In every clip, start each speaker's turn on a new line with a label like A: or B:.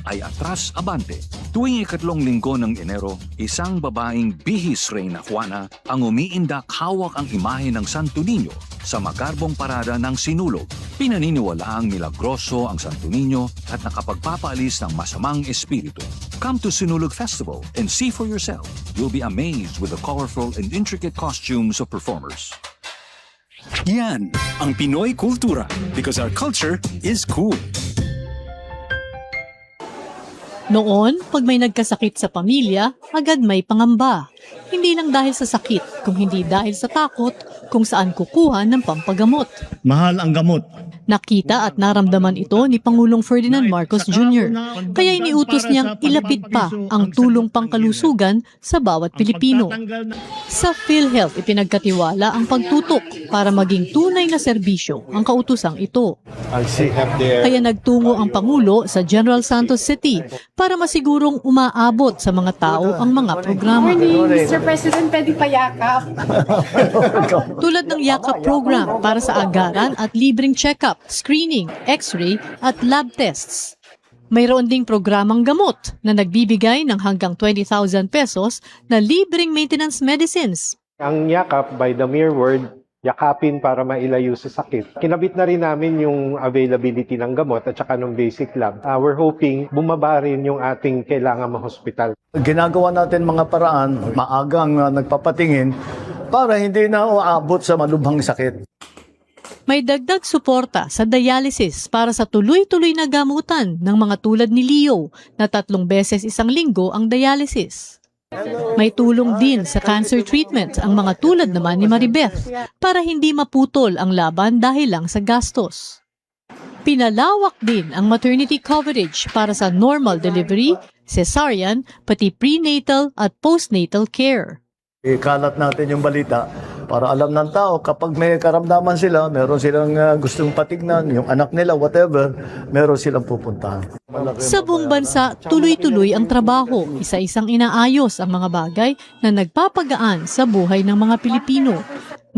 A: ay atras abante. Tuwing ikatlong linggo ng Enero, isang babaeng bihis Reyna Juana ang umiindak hawak ang imahe ng Santo Niño sa magarbong parada ng Sinulog. Pinaniniwalaang milagroso ang Santo Niño at nakapagpapaalis ng masamang espiritu. Come to Sinulog Festival and see for yourself. You'll be amazed with the colorful and intricate costumes of performers.
B: Yan ang Pinoy kultura because our culture is cool.
C: Noon, pag may nagkasakit sa pamilya, agad may pangamba. Hindi lang dahil sa sakit, kung hindi dahil sa takot kung saan kukuha ng pampagamot.
D: Mahal ang gamot.
C: Nakita at naramdaman ito ni Pangulong Ferdinand Marcos Jr. Kaya iniutos niyang ilapit pa ang tulong pangkalusugan sa bawat Pilipino. Sa PhilHealth, ipinagkatiwala ang pagtutok para maging tunay na serbisyo ang kautusang ito. Kaya nagtungo ang Pangulo sa General Santos City para masigurong umaabot sa mga tao ang mga programa.
E: Mr. President, pwede payakap.
C: Tulad ng Yakap program para sa agaran at libreng check-up, screening, x-ray at lab tests. Mayroon ding programang gamot na nagbibigay ng hanggang 20,000 pesos na libreng maintenance medicines.
F: Ang yakap, by the mere word, yakapin para mailayo sa sakit. Kinabit na rin namin yung availability ng gamot at saka ng basic lab. We're hoping bumaba rin yung ating kailangan ma-hospital.
D: Ginagawa natin mga paraan, maagang nagpapatingin para hindi na uabot sa malubhang sakit.
C: May dagdag suporta sa dialysis para sa tuloy-tuloy na gamutan ng mga tulad ni Leo na 3 beses isang linggo ang dialysis. May tulong din sa cancer treatment ang mga tulad naman ni Maribeth para hindi maputol ang laban dahil lang sa gastos. Pinalawak din ang maternity coverage para sa normal delivery, cesarean, pati prenatal at postnatal care.
D: Ikalat natin yung balita para alam ng tao kapag may karamdaman sila, meron silang gustong patignan, yung anak nila, whatever, meron silang pupuntahan.
C: Sa buong bansa, tuloy-tuloy ang trabaho. Isa-isang inaayos ang mga bagay na nagpapagaan sa buhay ng mga Pilipino.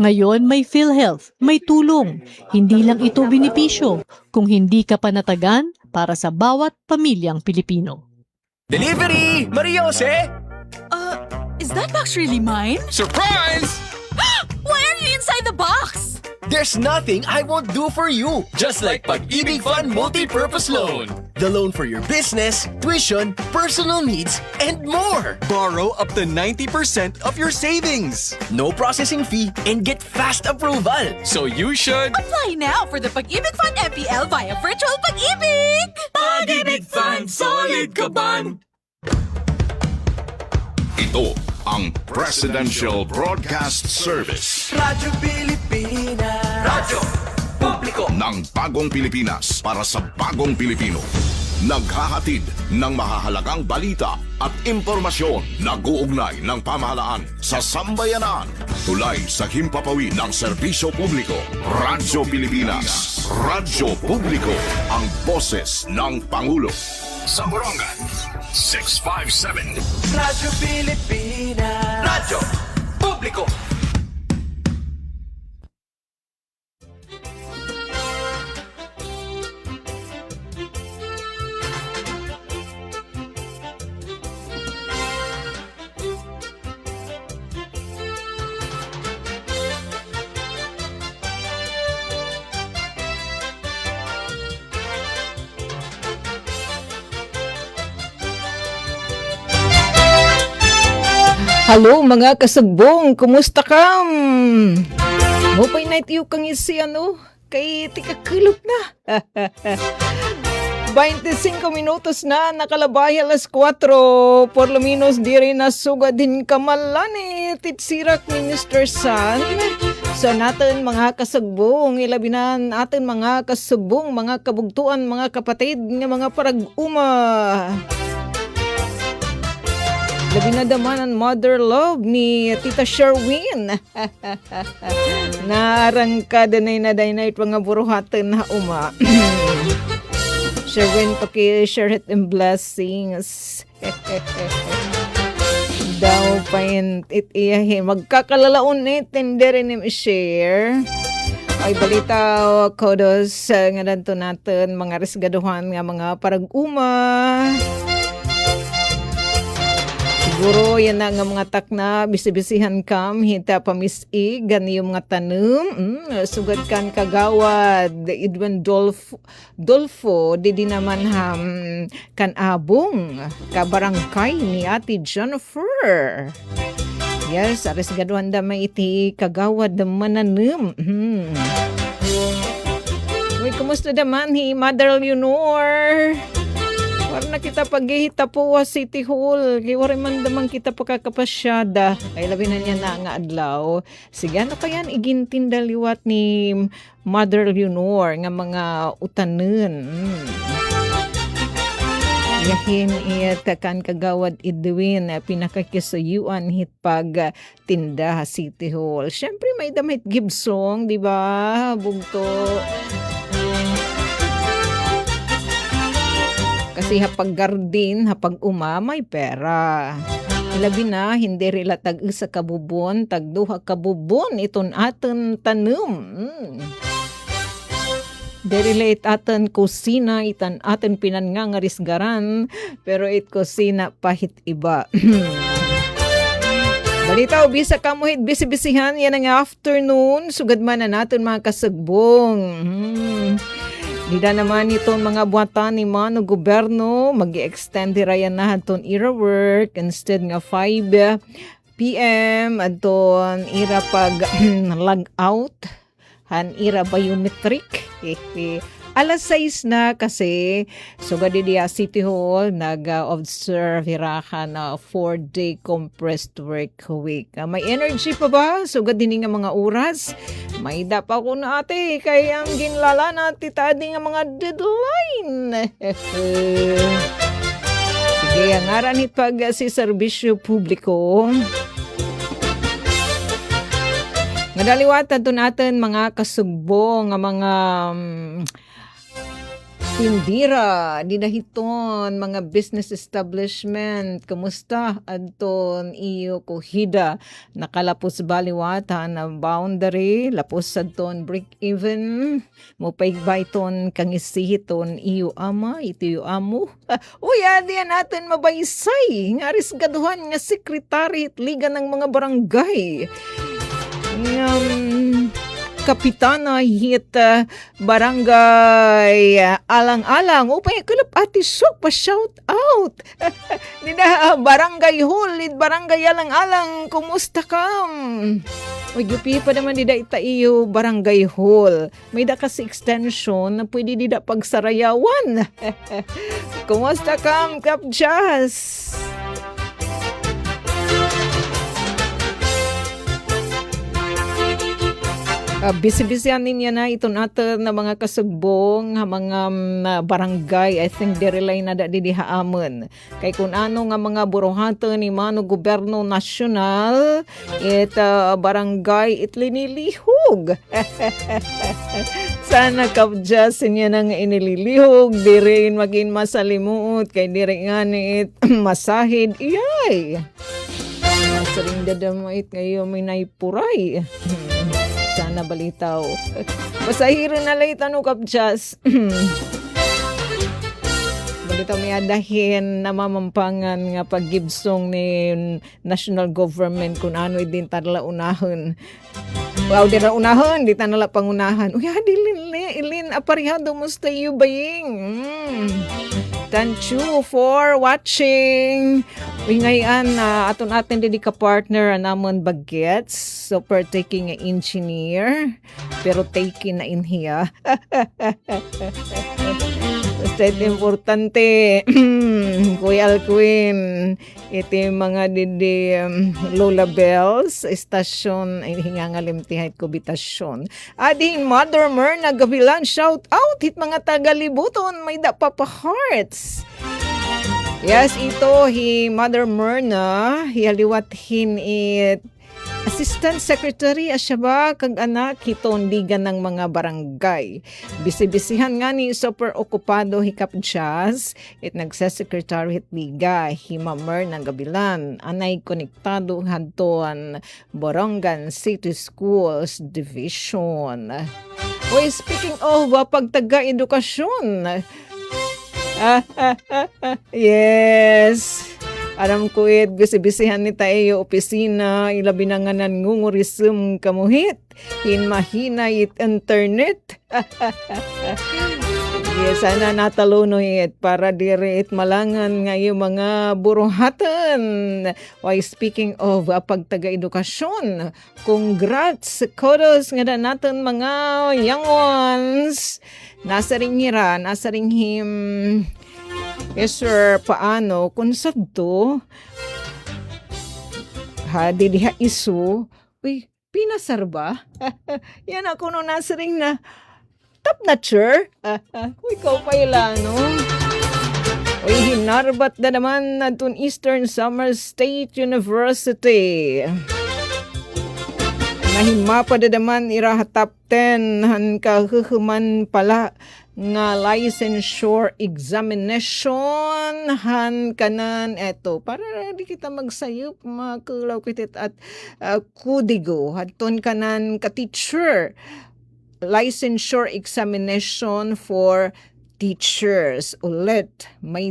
C: Ngayon may PhilHealth, may tulong. Hindi lang ito benepisyo, kung hindi ka panatagan para sa bawat pamilyang Pilipino.
B: Delivery! Maria Jose!
G: Is that box really mine?
B: Surprise!
G: Why are you inside the box?
H: There's nothing I won't do for you.
B: Just like Pag-ibig Fund Multi-Purpose Loan.
H: The loan for your business, tuition, personal needs, and more.
B: Borrow up to 90% of your savings.
H: No processing fee and get fast approval.
B: So you should...
G: Apply now for the Pag-ibig Fund MPL via Virtual Pag-ibig!
B: Pag-ibig Fund, solid ka ban!
I: Ito ang Presidential Broadcast Service.
H: Radyo Pilipinas. Radyo Publiko.
I: Ng bagong Pilipinas para sa bagong Pilipino. Naghahatid ng mahahalagang balita at impormasyon na guugnay ng pamahalaan sa sambayanan. Tulay sa himpapawid ng serbisyo publiko. Radyo Pilipinas. Radyo Publiko. Ang boses ng Pangulo. Sa Borongan, 657.
H: Radyo Pilipinas. Radyo Publiko.
J: Hello mga kasagbong, kumusta kam? Mupay night yu kang isi kay tikakulog na. 25 minutos na nakalabay alas 4, por lo menos di rin nasuga din kamalani, titsirak Minister San. So natin mga kasagbong, ilabinan natin mga kasagbong, mga kabugtuan, mga kapatid, nga mga parag-uma. Labi na daman ang mother love ni Tita Sherwin. Naarangkada na inadinite mga buruhatan na uma. Sherwin, paki-share it in blessings. Daw pa yun, magkakalalaon tender ni share. Ay balita kodos nga danto natin mga resgaduhan nga mga parag-uma. Siguro yan na nga mga takna bisibisihan kam hita pamisig gani yung mga tanem sugad kan kagawad Edwin Dolfo di naman ham kan abong kabarangay ni Ate Jennifer. Yes, aresgaduhan da may iti kagawad da mananem. Uy, kumusta naman Mother Leonor? Para na kita paghihita po sa City Hall. Kaya wari man damang kita pagkakapasyada. Kaya labi na niya na nga adlaw. Sige, ano kaya igintinda liwat ni Mother Leonor nga mga utanen? Yahin iyat kan kagawad Edwin pinakakisuyuan hit pag tinda City Hall. Siyempre may damit Gibson, di ba? Bugto. Kasi hapag garden, hapag may pera. Labi na, hindi rila tag-isa kabubon, tag-duha kabubon, iton aton tanum. Very late aton kusina, itan aton pinangangarisgaran, pero it kusina pahit iba. Balita bisa kamuhit bisibisihan, yan ang afternoon, sugad man na natin mga kasagbong. Dida naman itong mga buwatan ni Mano Gobyerno, mag-i-extend dirayan na itong ira work instead nga 5 p.m. Aton ira pag log out, han ira biometric. Alas 6 na kasi sugad diya City Hall nag-observe hirakan na 4-day compressed work week. May energy pa ba? Sugad din nga mga oras. May dapa ko na ate kaya ang ginlala na titadi nga mga deadline. Sige, ang aran pag si serbisyo publiko. Nadaliwatan to natin mga kasugbo nga mga tindira, dinahiton, mga business establishment, kamusta? Adton iyo kuhida, nakalapos baliwatan na boundary, lapos adton break even, mupaigbaiton kang isihiton iyo ama, ito iyo amo. Uy, adiyan natin mabaysay, nga risgaduhan nga sekretary liga ng mga barangay. Kapitana hit barangay alang-alang upay kulap ati sok pa shout out. Nida barangay hall barangay alang-alang kumusta kam? Ugyupi pa naman dida ita iyo barangay hall. May da kasi extension na pwede dida pagsarayawan. Kumusta kam Kapjas? Bisi-bisihan niya na ito natin na mga kasugbong, mga barangay. I think direlay na didihaamon. Kay kung ano nga mga buruhato ni Mano Gobyerno Nasyonal, barangay itlinilihog. Sana kapjasin niya nang inililihog, di rin maging masalimuot, kay di rin nga ni masahid. Iyay! Masaring dadamait ngayon may naipuray. Sana balitaw. Basahiro na lang itanong kapjas. Balitaw may adahin na mamampangan nga pag-gibsong ni national government kung ano din tala unahon. Wow, di na unahon, di tanala pangunahan. Uy, ilin, aparihado mo sa iyo baying. Thank you for watching. Uy, ngayon, atin din ka partner namon bagets. So, taking an engineer. Pero taking na in here. Basta importante. Kuya Alquin. Ito yung mga didi Lola Bells. Estasyon. Ay, hingangalimtihay ko bitasyon. Ading Mother Myrna Gavilan. Shout out. Hit mga tagalibuton. May dapapa hearts. Yes, ito Mother Myrna, haliwathin it Assistant Secretary asya ba kag anak hiton liga ng mga barangay. Bisi-bisihan nga ni super okupado hikap jazz it nagsa-secretary hit liga himamer ng Gabilan. Anay konektado hadton Borongan City Schools Division. Uy, speaking of pagtaga-edukasyon. Yes. Aram ko bisi-bisihan ni tayo opisina, ilabi na nga nangungurism kamuhit. Hinmahina it internet. Yes, sana natalono para dire it malangan nga yung mga buruhatan. Why, speaking of pagtaga-edukasyon, congrats, kudos nga na natin mga young ones. Nasa ring him. Yes, sir, paano? Kung sadto, didiha iso, uy, pinasar ba? Yan ako no nasa ring na, top notcher. Ikaw pa no? Uy, hinarbat na naman natun Eastern Summer State University. Nahimapa na naman ira top 10 han kahuhuman pala nga licensure examination han kanan eto para di kita magsayop makulaw kitit at kudigo hadton kanan ka teacher licensure examination for teachers ulit may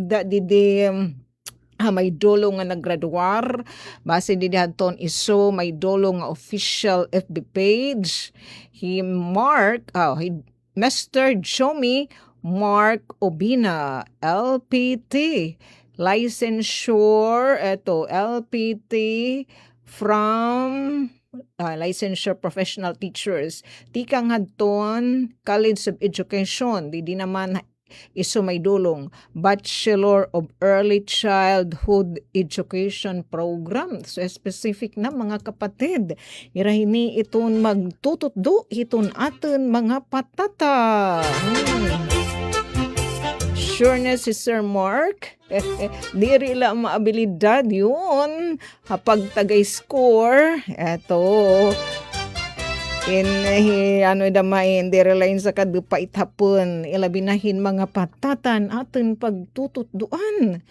J: may dolo nga naggraduar base di hadton iso may dolo nga official FB page Mr. Jomi Mark Obina LPT licensure LPT from licensure professional teachers tikang hadton College of Education di naman iso may dulong Bachelor of Early Childhood Education Program. So specific na mga kapatid. Irahini iton magtututdo iton aton mga patata. Sure na si Sir Mark. Diri lang maabilidad yun. Kapag tagay-score, eto, damain direlain sa kadupait hapon ilabinahin mga patatan atin pagtututduan.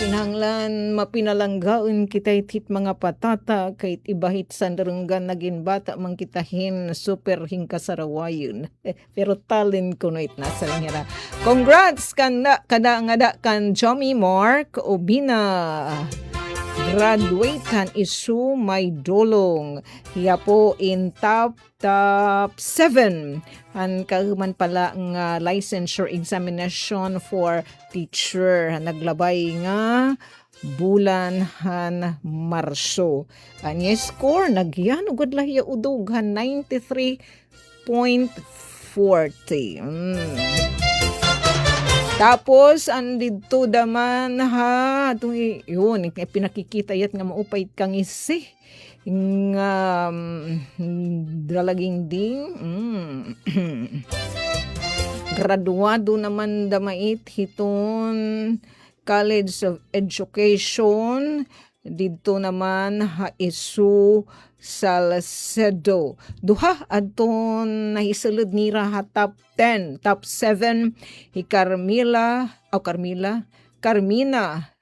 J: Kinahanglan mapinalanggaon kita itit mga patata kahit ibahit sandarunggan naging bata mang kitahin super hingkasarawayon. Pero talent ko noit nasa ngira. Congrats kada kan Jomi Mark Obina. Graduatean isu may dolong. Hiya po in top 7. Ang kahuman pala nga licensure examination for teacher. Naglabay nga bulan han Marso. Anya score nagyan ugod lahiya udog han 93.40. Tapos, andito daman yun, pinakikita yat nga maupay kang isi. Nga, dalaging ding. Graduado naman damait hiton College of Education. Dito naman isu Salcedo. Duha adton nahisulod nira ha top 10, top 7 hi Carmina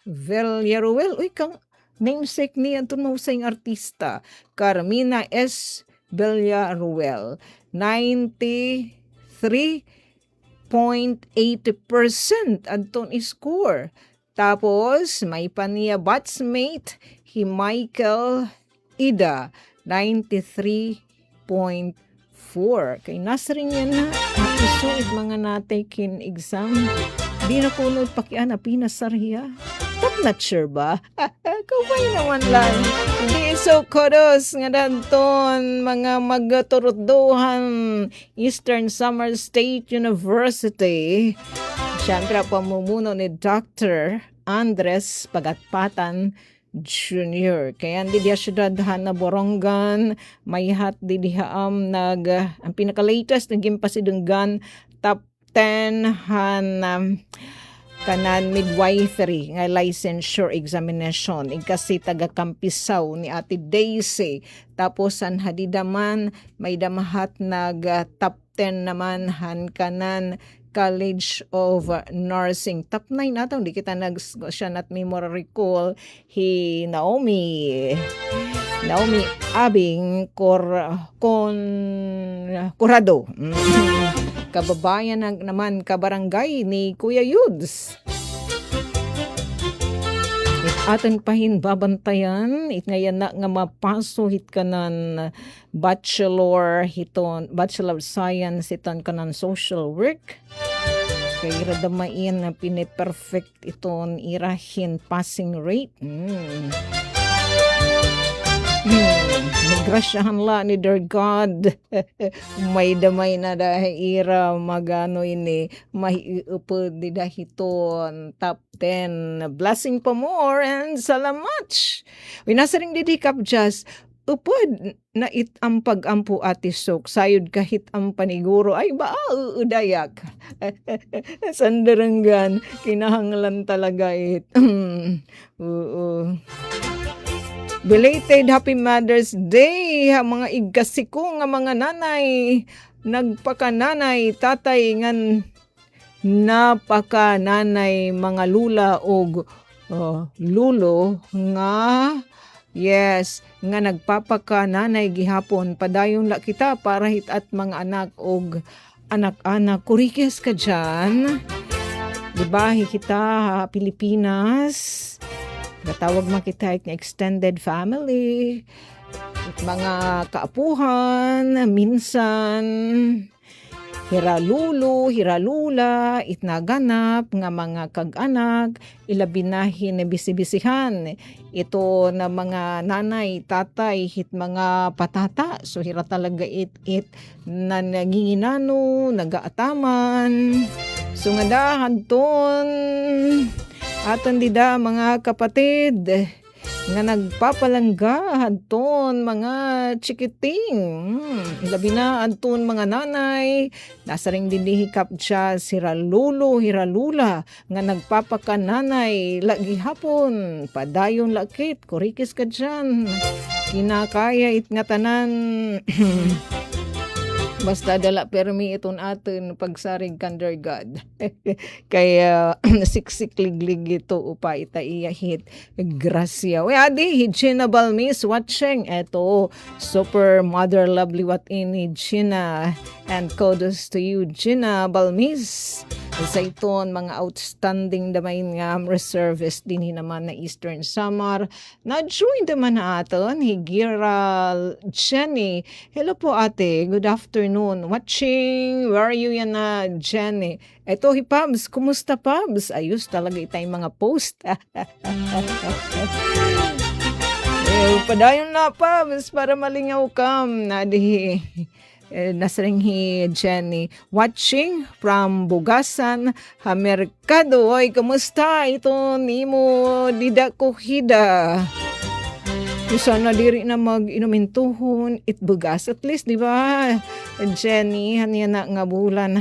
J: Villaruel. Uy, kang namesake ni adton mahusay artista. Carmina S. Villaruel. 93.80% adton score. Tapos may paniya batchmate hi Michael Ida 93.4. Kay nasa rin yan na isuit mga natakin exam. Di na kunod pakiana pinasarhiya. Top notcher ba? Kaway naman lang. Di so kudos nga danton mga magturutduhan Eastern Summer State University. Siyempre pamumuno ni Dr. Andres Pagatpatan Junior. Kaya di diya syudadhan na Borongan, may hat di dihaam ang pinaka-latest naging pasidunggan top 10 han kanan midwifery nga licensure examination. Kasi taga Kampisaw ni Ate Daisy. Tapos han hadidaman may damahat top 10 naman han kanan College of Nursing. Top 9 natong di kita siya not me more recall Naomi Abing Corrado. Kababayan naman kabarangay ni Kuya Yuds. Atin pahin babantayan ngayon na nga mapaso hit kanan bachelor of science hiton kanan social work kay radamain na piniperfect iton irahin passing rate. Nagrasyahan la ni dear God. May damay na dahil ira magano ini maiupod di dahiton top 10. Blessing pa more and salamat. Winasaring didikap just upod na ang pagampu ati sok sayod kahit ang paniguro ay ba udayak. Sandaranggan kinahanglan talaga it. Belated Happy Mother's Day mga igasiko nga mga nanay nagpakananay tatay ngan napakananay mga lula og lulo nga yes nga nagpapakananay gihapon padayon la kita para hitat mga anak og anak-anak kurikes ka dyan diba kita Pilipinas natawag man kita ng extended family, mga kaapuhan, minsan, hiralulo, hiralula, itnaganap, nga mga kag-anak, ilabinahin na bisibisihan. Ito na mga nanay, tatay, hit mga patata. So hira talaga it na naginginano, nagaataman. So nga dahan ton, atan dida mga kapatid nga nagpapalangga adton mga chikiting labi na adton mga nanay nasa ring dinihikap siya siralulo hiralula nga nagpapakananay lagi hapon padayon lakit kurikis ka dyan kinakaya it nga tanan basta dala permi iton atin pagsarig kander God. Kaya siksik-liglig ito upa itaiyahit. Grasya. We adi, Hijina Balmis watching. Ito, super mother lovely what in Hijina. And kudos to you, Gina Balmis. Sa iton, mga outstanding damay nga reservist din naman na Eastern Samar. Na-join naman na aton, Higira Jenny. Hello po ate, good afternoon. Watching, where are you yan na Jenny? Eto, Pabs, kumusta Pabs? Ayos talaga itay mga post. Padayon na Pabs para malingaw kam. Nadi nasaring Jenny watching from Bugasan Merkado. Oy, kumusta ito nimo dida kuhida? Sana diri na mag-inumintuhon itbugas at least di ba Jenny hanya na nga bulan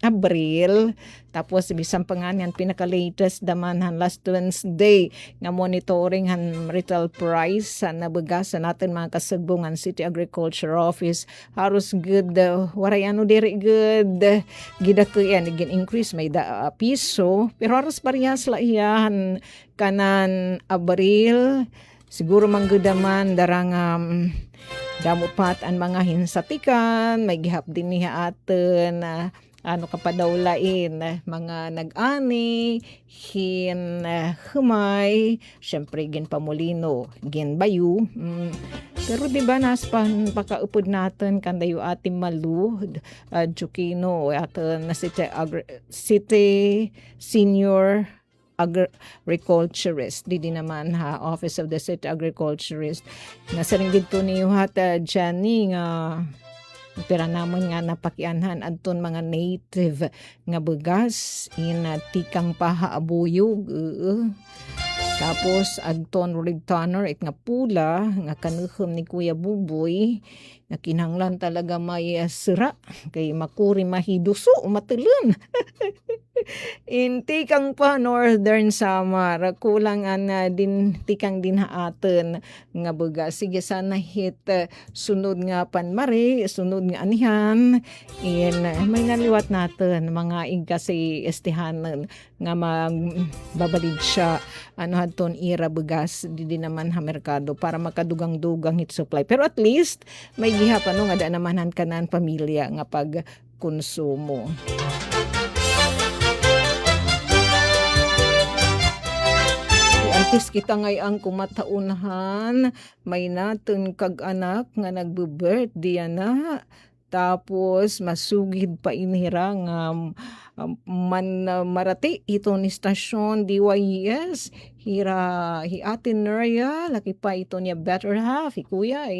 J: Abril tapos bisan pa nga yan pinaka-latest daman last Wednesday nga monitoring retail price na bugas natin mga kasagbungan City Agriculture Office haros good waray ano diri good gidakuyan gin increase may piso pero haros parehas la iyan kanan Abril siguro manggudaman darang damupat ang mga hinsatikan, may gihap din niya atin ano kapadawlain mga nag-ani, humay, syempre gin pamulino, gin bayu. Pero di ba naspan pakaupod natin kandayo ating malud, Jukino, atin na City Senior Agriculturist di naman Office of the City Agriculturist nasa ring dito niyo Jenny nga pera namon nga napakianhan adton mga native nga bugas in tikang pahaabuyog tapos adton rig tanner it nga pula nga kanuhom ni Kuya Buboy nga kinahanglan talaga may sira kay makuri mahiduso matelun Inti kang pa Northern Samar, kulangan na din tikang din haaten nga baga. Sige sana hit sunod nga panmari, sunod nga anihan, may naliwat natin mga igkasi estihanan nga magbabalid siya ano hadton ira bugas di naman ha merkado para makadugang-dugang hit supply. Pero at least may gihap ano nga da namanan kanan pamilya nga pag konsumo. Antes kita ngay ang kumataunahan, may natin kag anak nga nagbe-birthday na. Tapos masugid pa inira nga marati ito ni stasyon DYES hi atin Nuria laki pa ito niya better half kuya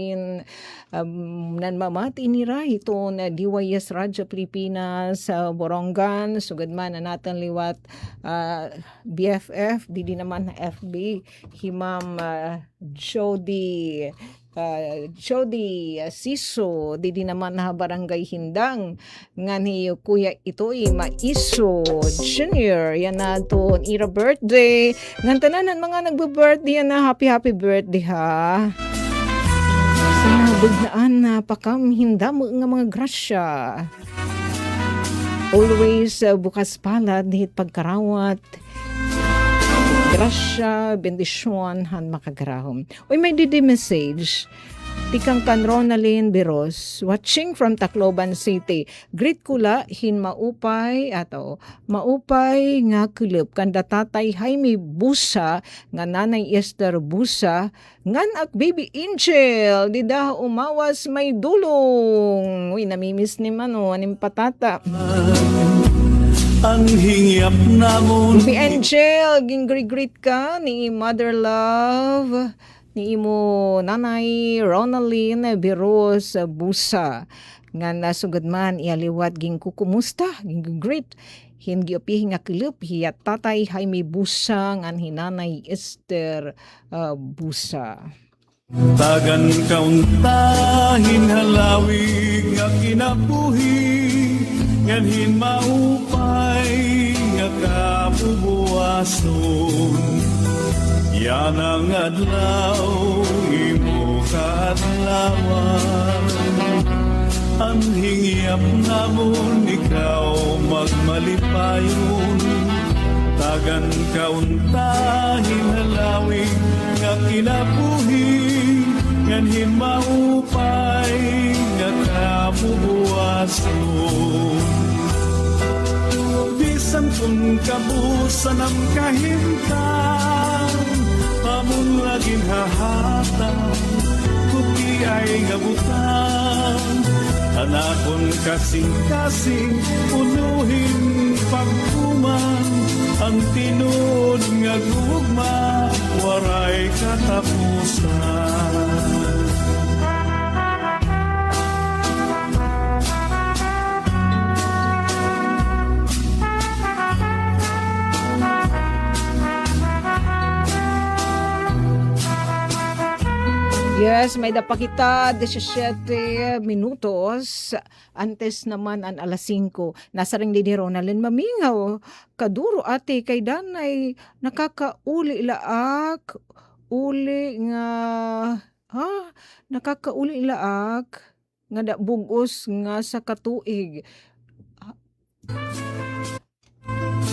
J: nan mamati nira ito na DYES Radyo Pilipinas sa Borongan sugad man na natin liwat BFF di naman na FB himam Jody Siso di naman na barangay Hindang nga ni kuya ito Maiso Junior yan na to ira birthday nga tanan mga nagbe-birthday yan na happy birthday ha sa bugnaan na pakam hindam nga mga grasya always bukas palad hit pagkarawat grasya, bendisyon, han makagrahom. Uy, may didi message. Tikang kan Ronalyn Biros, watching from Tacloban City. Greet kula hin maupay nga kulub kanda tatay Jaime Busa nga nanay Esther Busa ngan ak baby Angel di dah umawas may dulong. Uy, namimiss ni mano anim patata.
B: Ang hingyap namon
J: Si Angel, ging-greet ka ni Mother Love, ni imo nanay Ronalyn Biros Busa. Nga nasugad man ialiwat ging kukumusta, ging greet. Hindi opi nga kilup, hiya tatay Jaime Busa, ngan hinanay Esther Busa.
B: tagan kauntahin halawig nga kinabuhi nganhin maupay nga kabubuason yan ang adlaw imo kaadlawan ang hingyap namon ikaw magmalipayon tagan kauntahin halawig nga kinabuhi nganhin maupay nga kabubuason bisan kung kabusan ang kahintang amon laging hahatang kuki ay ngabutang anakon kasing-kasing unuhin pagkuman ang tinud nga gugma waray katapusan.
J: Yes, may dapa kita 17 minutos antes naman ang alas 5. Nasa ring di Ronalyn mamingaw. Kaduro ate kay danay nakakauli laak. Uli nga nakakauli laak nga da bugos nga sa katuig.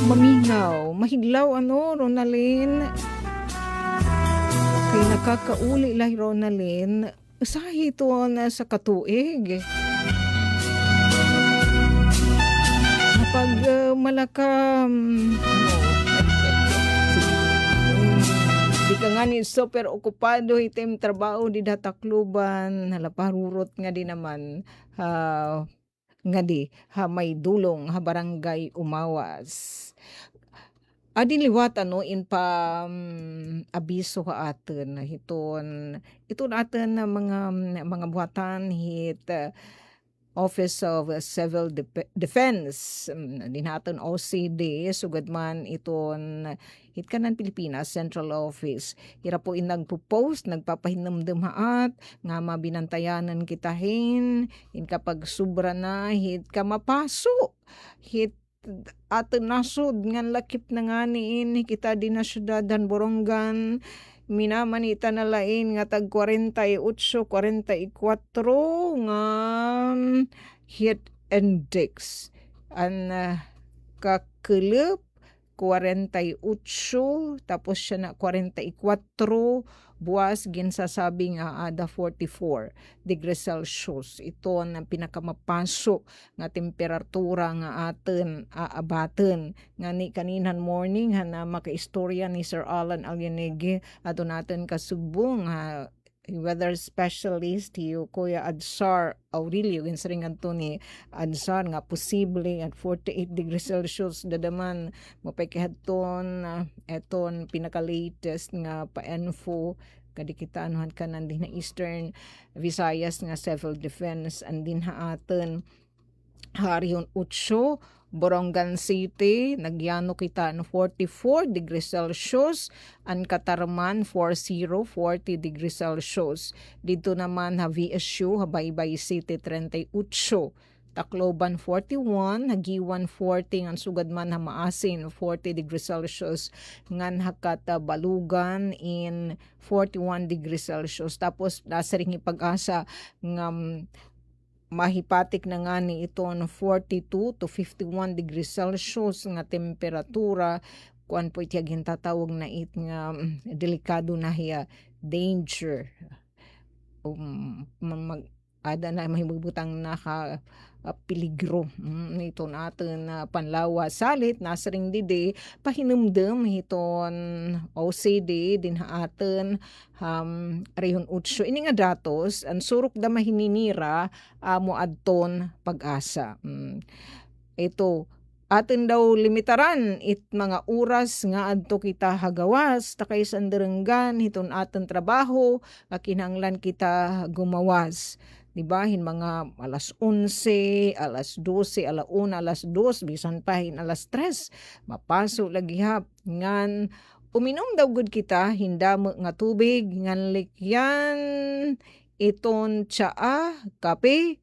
J: Mamingaw, mahidlaw Ronalyn. Kay nakakauli lang Ronalyn, usahi ito na sa katuig. Kapag malakam, di ka nga ni super okupado item trabaho di Tacloban, halaparurot nga di naman, nga di, may dulong, barangay Umawas. Adin liwat in pa abiso ka atin ito atin na mga buhatan hit Office of Civil Defense din natin OCD sugad man iton hit kanan Pilipinas Central Office hira po nagpo-post nagpapahinamdam haat nga mabinantayanan kita hin kapag sobra na hit ka mapaso hit atin nasod ngan lakip na nga niin kita din na syudadan Borongan minamanita na lain nga tag 48, 44 nga hit index an kakelep 48 tapos siya na 44 buwas ginsasabi nga ada 44 degrees Celsius. Ito ang pinakamapasok nga temperatura nga aten aabaten nga ni kaninan morning na makaistorya ni Sir Alan Alyanege ato natin kasubong weather specialist hiyo Kuya Adsar Aurelio ginsaring anto ni Adsar nga posible at 48 degrees Celsius dadaman mapaykihaton eton pinaka-latest nga pa-info kadi kita anuhan kanan din na Eastern Visayas nga Civil Defense andin haaten Harion 8 Borongan City, nagyano kita no 44 degrees Celsius, ang Katarman 40 degrees Celsius. Dito naman VSU, Habaybay City 38, Tacloban 41, Hagiwan 40, ang sugad man Maasin 40 degrees Celsius, ngan Hakata Balugan in 41 degrees Celsius. Tapos nasa ring ipag-asa ng mahipatik na nga ni ito no 42 to 51 degrees Celsius nga temperatura kuan po itiag hintatawag na it nga delikado na hiya danger ada na mahibutang naka peligro nito natin panlawa salit nasa ring dide pahinumdem hiton OCD din haaten rehon utso ini nga datos ang surok da mahininira mo adton pag-asa ito atin daw limitaran it mga oras nga adto kita hagawas takay sanderenggan hiton aten trabaho kinahanglan kita gumawas. Diba, hin mga alas 11, alas 12, alauna, alas 2, bisan pa hin alas 3, mapaso lagi hap, ngan uminom daw gud kita, hindamo nga tubig, ngan likyan, iton tsaa, kape,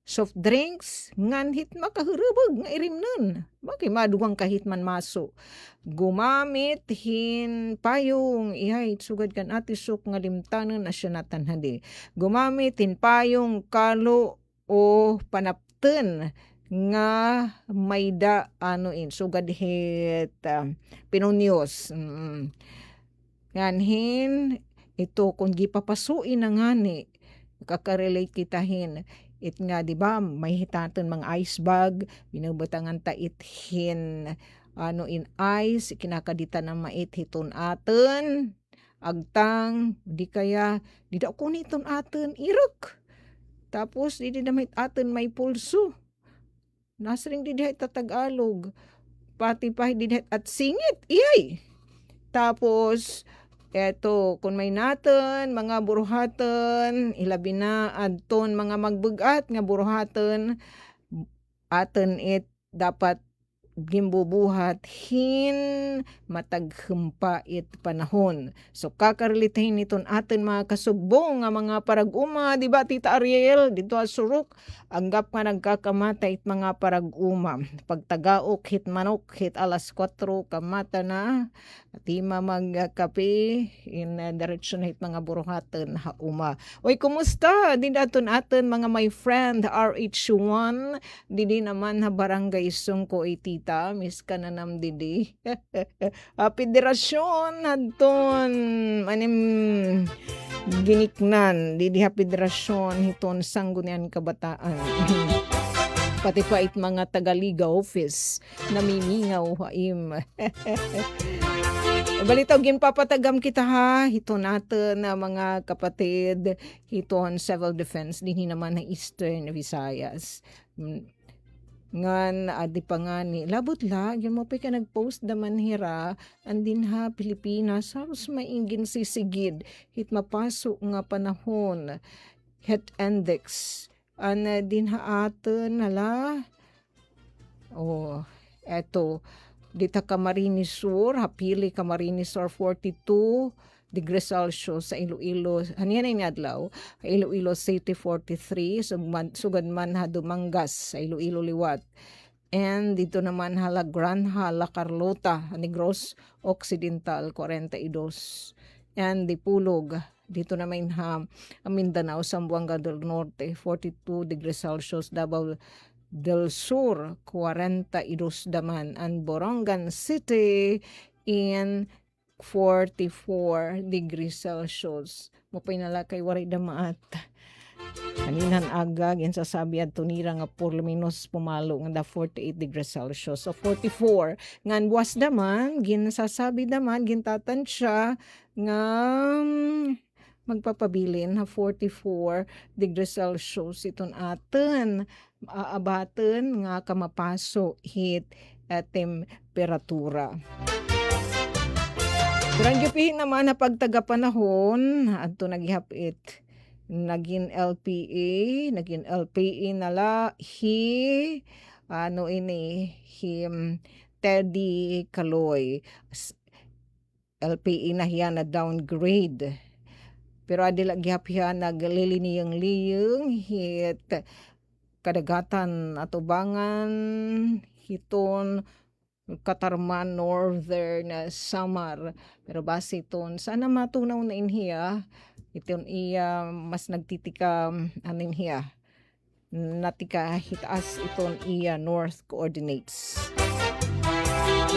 J: soft drinks, ngan hit makahurubog nga irim nun. Bakit madugang kahit man maso. Gumamit hin payong, ihay, sugad kan atisok nga limtanon na siya natanhadi. Gumamit hin payong kalo o panapten nga mayda sugad hit pinunios. Yan hin, ito kung gipapasuin na nga ni, kakarelate kita hin, it nga di ba may hitaton mga ice bag binubutangan ta ithin in ice kinakadita na mait hiton aten agtang di kaya di daw kuniton aten irok tapos di damit aten may pulso nasring di dihay Tagalog pati pa di dihay at singit iyay tapos eto, kung may natin, mga buruhaten, ilabi na adton mga magbugat nga buruhaten, aten it dapat gimbubuhat hin mataghempa it panahon. So kakarelitahin niton aten mga kasugbong nga mga parag-uma, di ba Tita Ariel? Dito surok, anggap nga nagkakamatay it mga parag-uma. Pagtagaok hit manok, hit alas 4 kamata na, tima magkape in direksyon hit mga buruhaten hauma. Oy, kumusta? Di daton aten mga my friend RH1, di naman ha barangay Sungko Tita. Miss ka na nam didi. Federasyon hadton manim giniknan didi federasyon hiton sanggunian kabataan. Pati pa it mga tagaliga office namimingaw haim. Balitaw ginpapatagam kita ha hito natin na mga kapatid hiton civil defense din naman na Eastern Visayas. Ngan adi pa nga ni labot la yun mo pa ka nagpost daman hira andin ha Pilipinas halos maingin sisigid hit mapaso nga panahon het index an din ha aten hala eto dita Camarines Sur hapili Camarines Sur 42 degrees Celsius sa Iloilo. Haniyan ay adlaw. Iloilo City 43, sugad man ha Dumangas sa Iloilo liwat. And dito naman hala Granja La Carlota, Negros Occidental 42. And Dipulog, dito naman Mindanao, Zamboanga del Norte 42 degrees Celsius, Davao del Sur 42 daman, and Borongan City in 44 degrees Celsius. Mapay nala kay waray damaat. Kaninan aga ginsasabi adto nira nga Porlominos pumalo nga 48 degrees Celsius. So 44 ngan buwas daman ginsasabi daman gintatansya nga magpapabilin ha 44 degrees Celsius iton aten aabaten nga kamapaso hit temperatura. Durang gapihin naman na pagtagapanahon adto naghihapit naging LPA nala Teddy Kaloy. LPA na hiya na downgrade. Pero adila gihapya nagliliniyang hit kadagatan atubangan hiton Katarman Northern Samar. Pero base iton sana matunaw na inhiya iton iya mas nagtitika anin hiya natika hitaas iton iya north coordinates.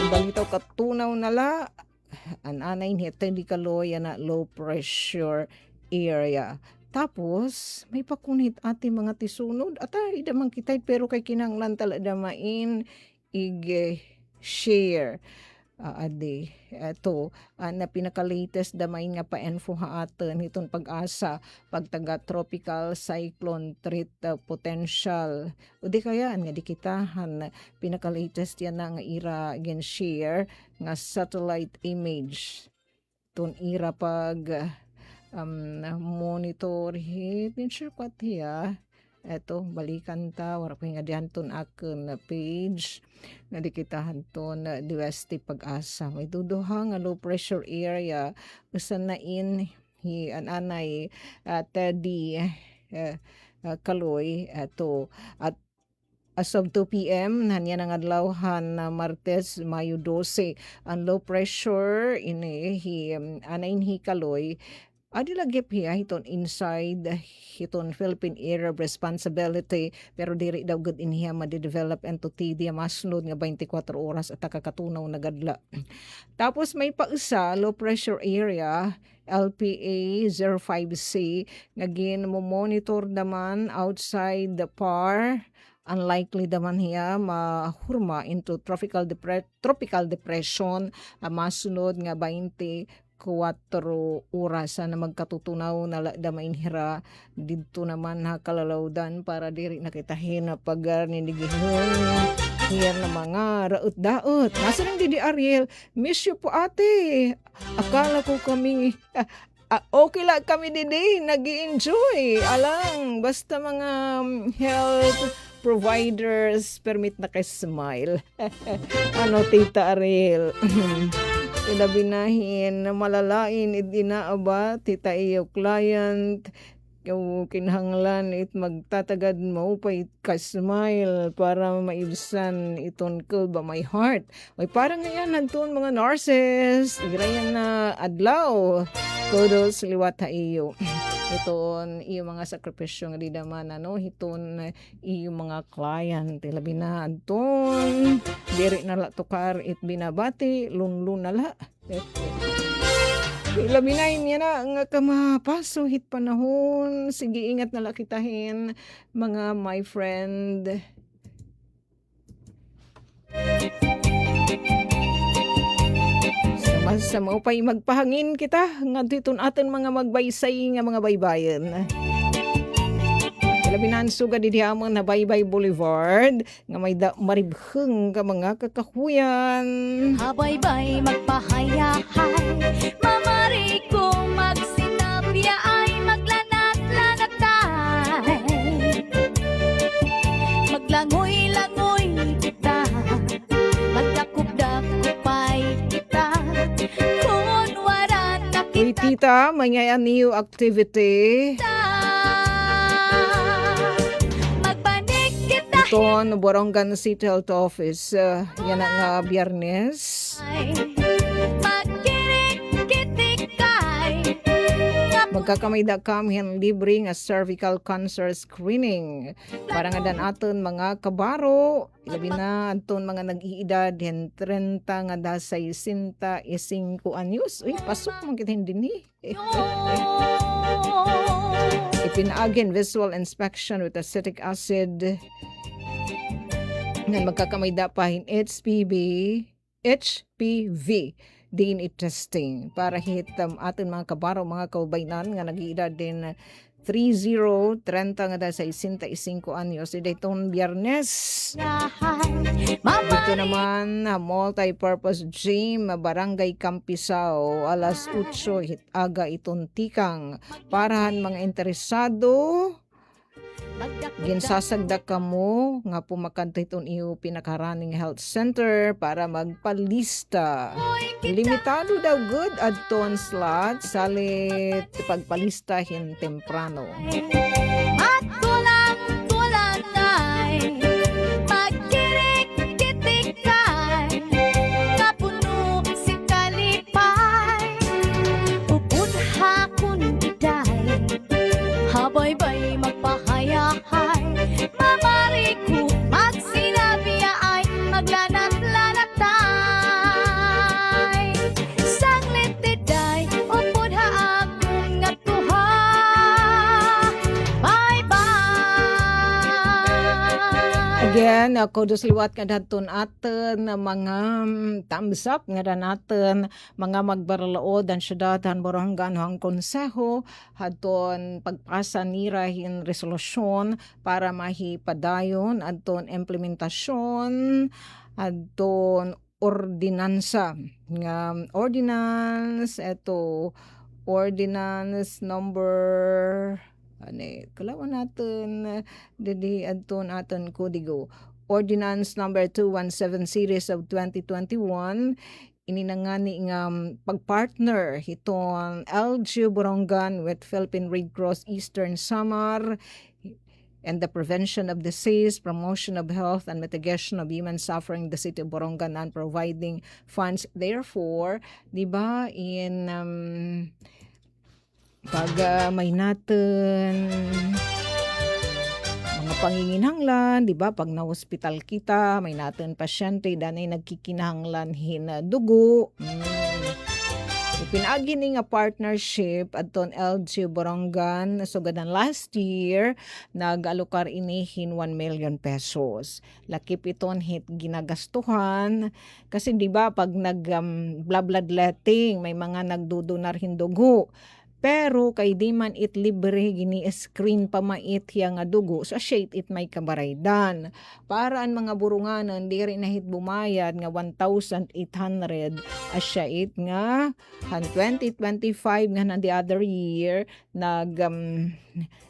J: Ibang ito katunaw nala anay niya Teddy Kaloy na low pressure area. Tapos may pakunit ati mga tisunod atay damang kitay pero kay kinanglan talaga main share adi eto na pinaka-latest damay nga pa-info haaten itong pag-asa pagtaga tropical cyclone threat potential o di kaya nga di kitahan pinaka-latest yan na nga ira again share nga satellite image itong ira pag monitor hit sure pat hiya eto balikan ta wala ko nga dihanton aken na page nga dikitahan ton diwasti pag-asa may duduha nga low pressure area usan na in anay Teddy Kaloy eto at as of 2 p.m. nanya ng adlawhan na Martes, Mayo 12 ang low pressure anayin Kaloy adi lagi piya hiton inside hiton Philippine Area of Responsibility pero diri daw gud inhiya ma-develop entity dia masunod nga 24 oras at kakatunaw na gadla. Tapos may pausa low pressure area LPA 05C nga gin-monitor naman outside the PAR. Unlikely daman hiya mahurma into tropical depression masunod nga 24 oras na magkatutunaw na damain hira dito naman ha kalalawdan para diri nakitahin na pagnindigihon hiyan na mga raot-daot. Nasa nang Didi Ariel? Miss you po ate. Akala ko kami okay lang kami Didi, nag-i-enjoy. Alang, basta mga health providers permit na kay smile. Ano Tita Ariel? Ilabinahin na malalain idinaaba tita iyo client kinahanglan it magtatagad mo pa ka-smile para maibsan iton ko ba my heart. May parang ngayon nagtuon mga nurses igrayan na adlaw kudos liwat iyo. Iton iyo mga sakripisyo nga di naman hiton iyo mga client labi na adton diri na la tukar it binabati lunlun na la ilabinain niya na nga kamapaso hit panahon sige ingat na la kitahin mga my friend. Sa mo pa'y magpahangin kita nga dito atin mga magbaysay nga mga baybayan. Labinan suga di diamang na Baybay Boulevard nga may maribheng ka mga kakahuyan.
K: Baybay magpahayahay, mamari kong magsinapya ay maglanat-lanatay. Maglangoy-langoy kita, magdakop-dakopay kita. Kung waran na
J: Uy tita, may ngayon new activity.
K: Magbanig kita
J: Aton Borongan City Health Office. Yan ang Biyernes. Magkakamay kamhin libre nga cervical cancer screening para nga dan aton mga kabaro, labi na aton mga nag-iedad 30 nga dasay 65 anyos. Uy, pasok mo kita hindi. Ipinaagin visual inspection with acetic acid nga magkakamay pahin HPV DNA testing para hitam aton mga kabaro, mga kaubaynan nga nag-iedad din 30 nga da sa 65 anyos. Itong Biyernes. Dito naman multi-purpose gym Barangay Campisao alas 8 hitaga itong tikang parahan mga interesado. Ginsasagda ka mo nga pumakanta itong iyo pinakaraning health center para magpalista. Limitado daw good adton slot salit pagpalistahin temprano.
K: At kulang-kulang ay magkirik-kitikay kapuno si kalipay pupunha kun iday habay-bay magpahayahay mamariku magsinabi ay maglanat-lanatay sanglit iday upod haakong ngatuha bye-bye.
J: Again, ako dusliwat nga daton aten mga thumbs up nga dan aten mga magbaralaod ang syudad han Borongan hang konseho hadton pagpasa nirahin resolusyon para mahipadayon adton implementasyon adton ordinansa nga ordinance number kalawan natin didi adton aton kodigo ordinance number 217 series of 2021 ini na nga ni nga pagpartner hitong LGU Borongan with Philippine Red Cross Eastern Samar and the prevention of disease, promotion of health, and mitigation of human suffering in the city of Borongan and providing funds. Therefore, di ba, in pag may natin mga panginginhanglan, di ba, pag na-hospital kita, may natin pasyente, danay nagkikinahanglan dugo. Ipinagi ni nga partnership adton LG Borongan so gadan last year nag-alokar inihin 1 million pesos. Lakip iton hit ginagastuhan kasi di ba pag bloodletting may mga nagdudonar hindugo. Pero kay di man it libre gini-screen pa mait nga dugo so shade it may kabaraydan. Para ang mga burunganan di rin nahit bumayad nga 1,800 asya it nga han 2025 nga na the other year nag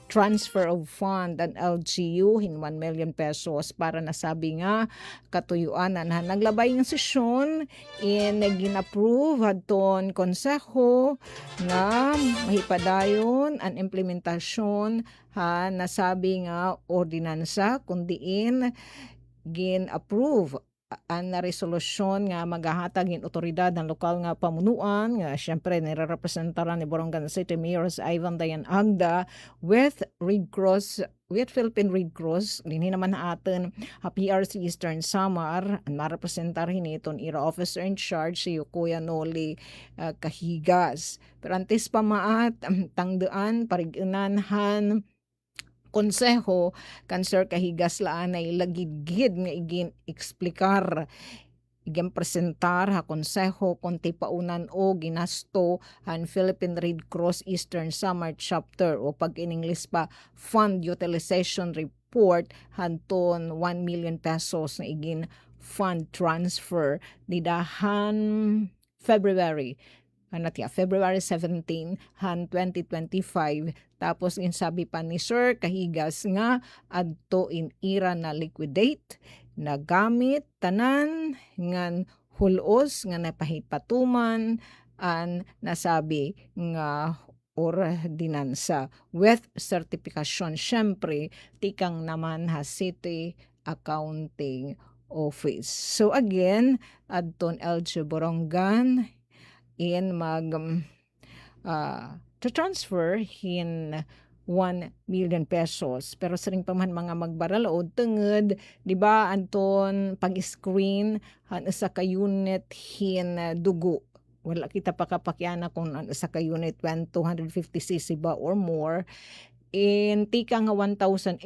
J: transfer of fund and LGU hin 1 million pesos para nasabi nga katuyuan na naglabay ng sesyon in gin-approve hadton konseho nga mahipadayon ang implementasyon ha nasabi nga ordinansa kundiin gin-approve ang resolusyon nga maghahatag ng otoridad ng lokal nga pamunuan nga syempre nire-representaran ni Borongan City Mayor Ivan Dayan Agda with Philippine Red Cross dinhi naman aton PRC Eastern Samar ang marepresentar hiniton ira officer in charge si Kuya Noli Kahigas pero antes pa maat tangdaan parigunan konseho Cancer Kahigas laan ay lagidgid nga igin eksplikar igin presentar ha konseho konti paunan o ginasto han Philippine Red Cross Eastern Samar Chapter o pag in English pa Fund Utilization Report hanton 1 million pesos na igin fund transfer didahan February 17 han 2025 tapos insabi pa ni Sir Kahigas nga adto in ira na liquidate na gamit tanan ngan hulos nga napahipatuman an nasabi nga ordinansa with certification syempre tikang naman ha city Accounting Office. So again, adton LG Borongan in to transfer hin 1 million pesos. Pero sa ring paman mga magbaralaod tenged, di ba anton pag-screen han sa ka unit hin dugo. Wala kita pakapakyana kung ano sa ka unit 250cc ba or more. In tika nga 1,800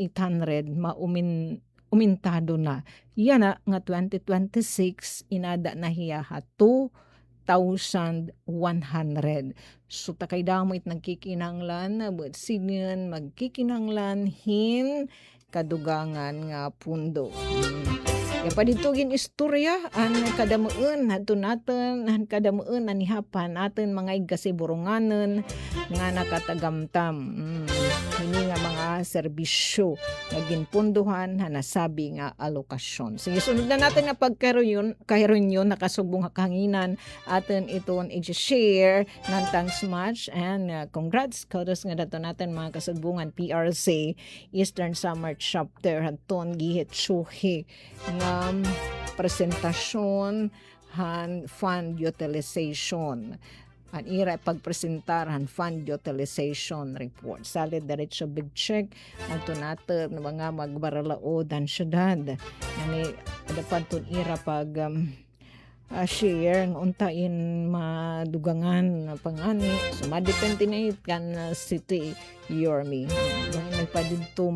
J: umintado na. Yan na nga 2026 inada na hiya ha 2,100. So takay damit nagkikinanglan but sinin magkikinanglan hin kadugangan nga pundo. Ya pa dito gin istorya an kadamuan naton natin an kadamuan anihapan natin mga igasiburunganen nga nakatagamtam. Hini nga mga serbisyo naging punduhan na nasabi nga alokasyon. Sige, sunod na natin na pagkaroon yun nakasugbong kahanginan atin iton i-share ng thanks much and congrats kudos nga dato natin mga kasugbungan PRC Eastern Summer Chapter haton gihit syuhi nga presentasyon han fund utilization. Ang ira pagpresentar han fund utilization report. Salid diretso big check anto natin mga magbaralaod ang syudad. Nani dapat tun ira pag share ng untain madugangan pangani. So madepende na kan city yormi. Nagpadito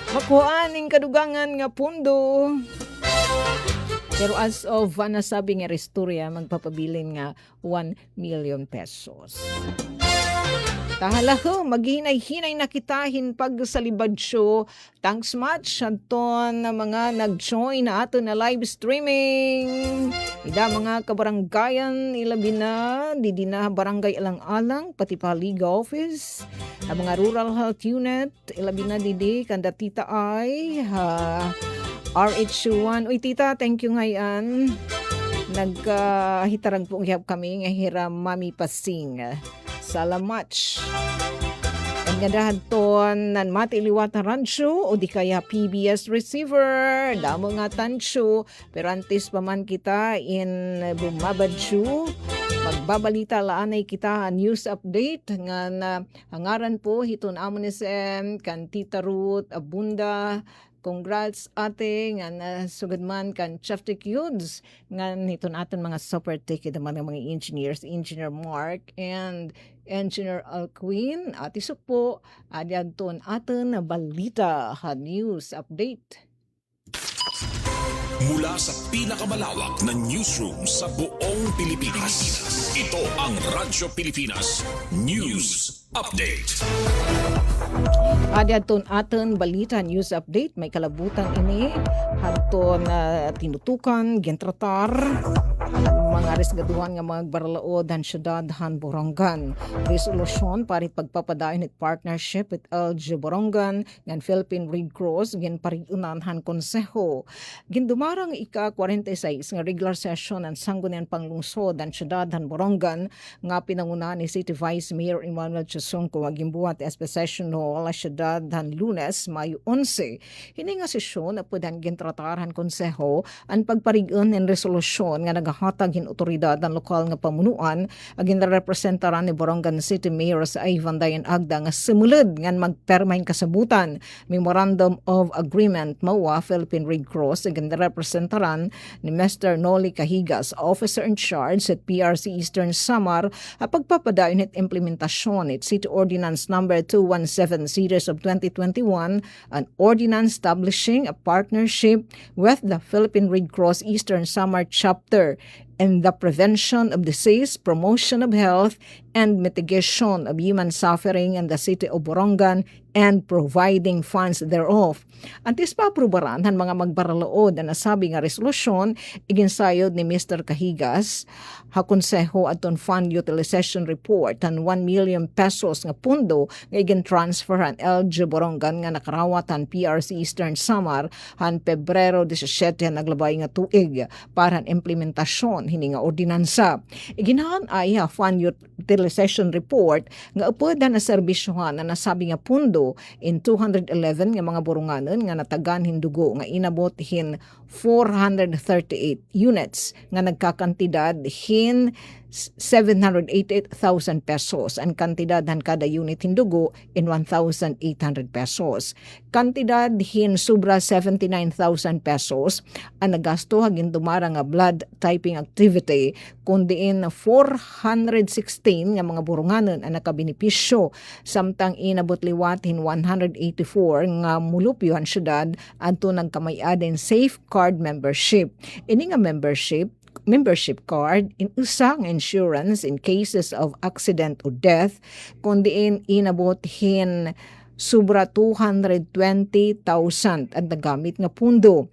J: makuhaan ng kadugangan nga pundo. Pero as of nasabi nga restorya, magpapabilin nga 1 million pesos. Tahalaho, maghinay-hinay na kitahin pag sa libadsyo. Thanks much aton na mga nag-join na ato na live streaming. Ida mga kabaranggayan, ilabi na, di na barangay alang-alang, pati pa Liga Office. Ang mga rural health unit, ilabi na didi, kanda tita ay, RH1. Uy tita, thank you ngayon. Naghitarang pong hiyap kami nga hiram Mami Pasing. Salamat. Ang gandahan ton nan matiliwat na rancho o di kaya PBS receiver. Damo nga tansyo. Pero antes pa man kita in bumabadyo. Magbabalita laanay kita news update nga na hangaran po hiton amon SM kan Tita Ruth Abunda. Congrats ate nga nasugad man kan Chaftik Yudes nga nito natin mga super ticket mga engineers, Engineer Mark and Engineer Alquin. Ati po, adyan atin na balita ha news update.
I: Mula sa pinakamalawak na newsroom sa buong Pilipinas, ito ang Radyo Pilipinas News Update.
J: Adyan atin balita news update. May kalabutan ini hadton tinutukan, gentratar, mga resgaduhan nga mga baralaod han syudad han Borongan. Resolusyon para pagpapadayon at partnership with LG Borongan ng Philippine Red Cross gin pariunan han konseho. Gindumarang ika-46 nga regular session ang sanggunian panglungsod ang syudad han Borongan nga pinangunahan ni City Vice Mayor Emmanuel Chusungco agimbuhat SP Session Hall syudad han Lunes, Mayo 11. Hini nga sesyon na pudan gintratarhan konseho ang pagpariun ng resolusyon nga nagahatag hin otoridad ang lokal nga pamunuan agin representaran ni Borongan City Mayor sa Ivan Dayan Agda nga simulad nga magpermahin kasabutan Memorandum of Agreement mawa Philippine Red Cross agin representaran ni Mr. Noli Cahigas, Officer in Charge at PRC Eastern Samar at pagpapadayon at implementasyon at City Ordinance Number 217 Series of 2021, an ordinance establishing a partnership with the Philippine Red Cross Eastern Samar Chapter in the prevention of disease, promotion of health, and mitigation of human suffering in the city of Borongan and providing funds thereof. Antes pa aprobaran han mga magbaralaod na nasabi nga resolusyon iginsayod ni Mr. Cahigas hakonseho aton fund utilization report han 1 million pesos nga pundo nga igin-transfer han LG Borongan nga nakarawat han PRC Eastern Samar han Pebrero 17 han naglabay nga tuig para han implementasyon hini nga ordinansa. Iginahan ay fund utilization report nga upoda na serbisyohan na nasabi nga pundo in 211 nga mga burunganon nga natagan hindugo nga inabot hin 438 units nga nagkakantidad hin 788,000 pesos. Ang kantidad han kada unit hindugo in 1,800 pesos. Kantidad hin sobra 79,000 pesos ang nagasto hagin dumara nga blood typing activity kundi in 416 nga mga burunganon ang nakabinipisyo samtang inabot liwat hin 184 nga mulupyo ang syudad adto nagkamay-aden safeguard membership. Ini nga membership card in usang insurance in cases of accident or death kundi inabot hin sobra 220,000 at nagamit nga pundo.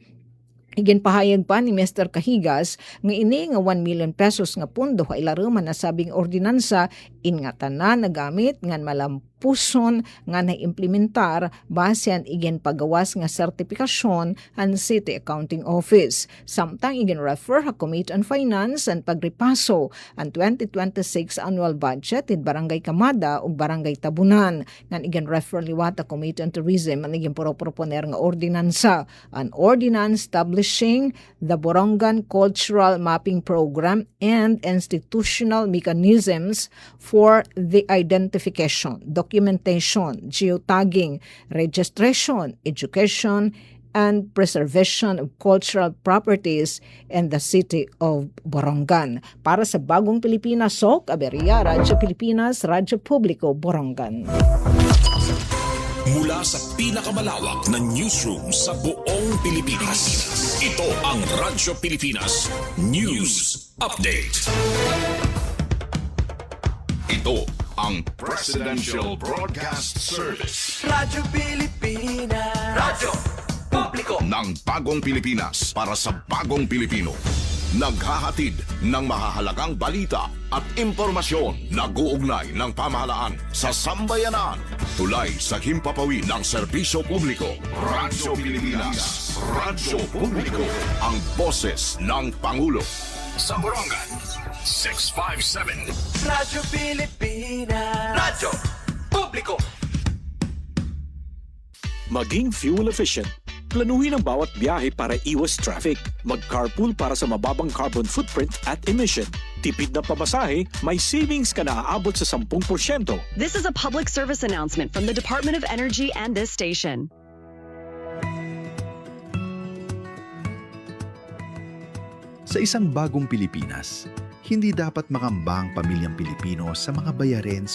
J: Iginpahayag pa ni Mr. Kahigas nga ini nga 1 million pesos nga pundo kailaruman na sabing ordinansa ingatan na nagamit ngan malampuson nga naimplementar basehan igin pagawas nga sertifikasyon ang City Accounting Office. Samtang igin refer ha Committee on Finance ang pagripaso ang 2026 annual budget in Barangay Kamada ug Barangay Tabunan ngan igin refer liwat ha Committee on Tourism ang igin proponer nga ordinansa an ordinance establishing the Borongan Cultural Mapping Program and institutional mechanisms for the identification, documentation, geotagging, registration, education, and preservation of cultural properties in the city of Borongan. Para sa Bagong Pilipinas, Sok Aberia, Radyo Pilipinas, Radyo Publiko, Borongan.
L: Mula sa pinakamalawak na newsroom sa buong Pilipinas, ito ang Radyo Pilipinas News Update.
I: Ito ang Presidential Broadcast Service.
H: Radyo Pilipinas. Radyo Publiko.
I: Ng Bagong Pilipinas para sa Bagong Pilipino. Naghahatid ng mahahalagang balita at impormasyon na guugnay ng pamahalaan sa sambayanan. Tulay sa himpapawid ng serbisyo publiko. Radyo Pilipinas. Radyo Publiko. Ang boses ng Pangulo.
L: Sa Borongan, 657.
H: Radyo Pilipinas. Radyo Publiko.
B: Maging fuel efficient. Planuhin ang bawat biyahe para iwas traffic. Mag-carpool para sa mababang carbon footprint at emission. Tipid na pamasahe, may savings ka na aabot sa 10%.
G: This is a public service announcement from the Department of Energy and this station.
M: Sa isang bagong Pilipinas, hindi dapat makamba ang pamilyang Pilipino sa mga bayarin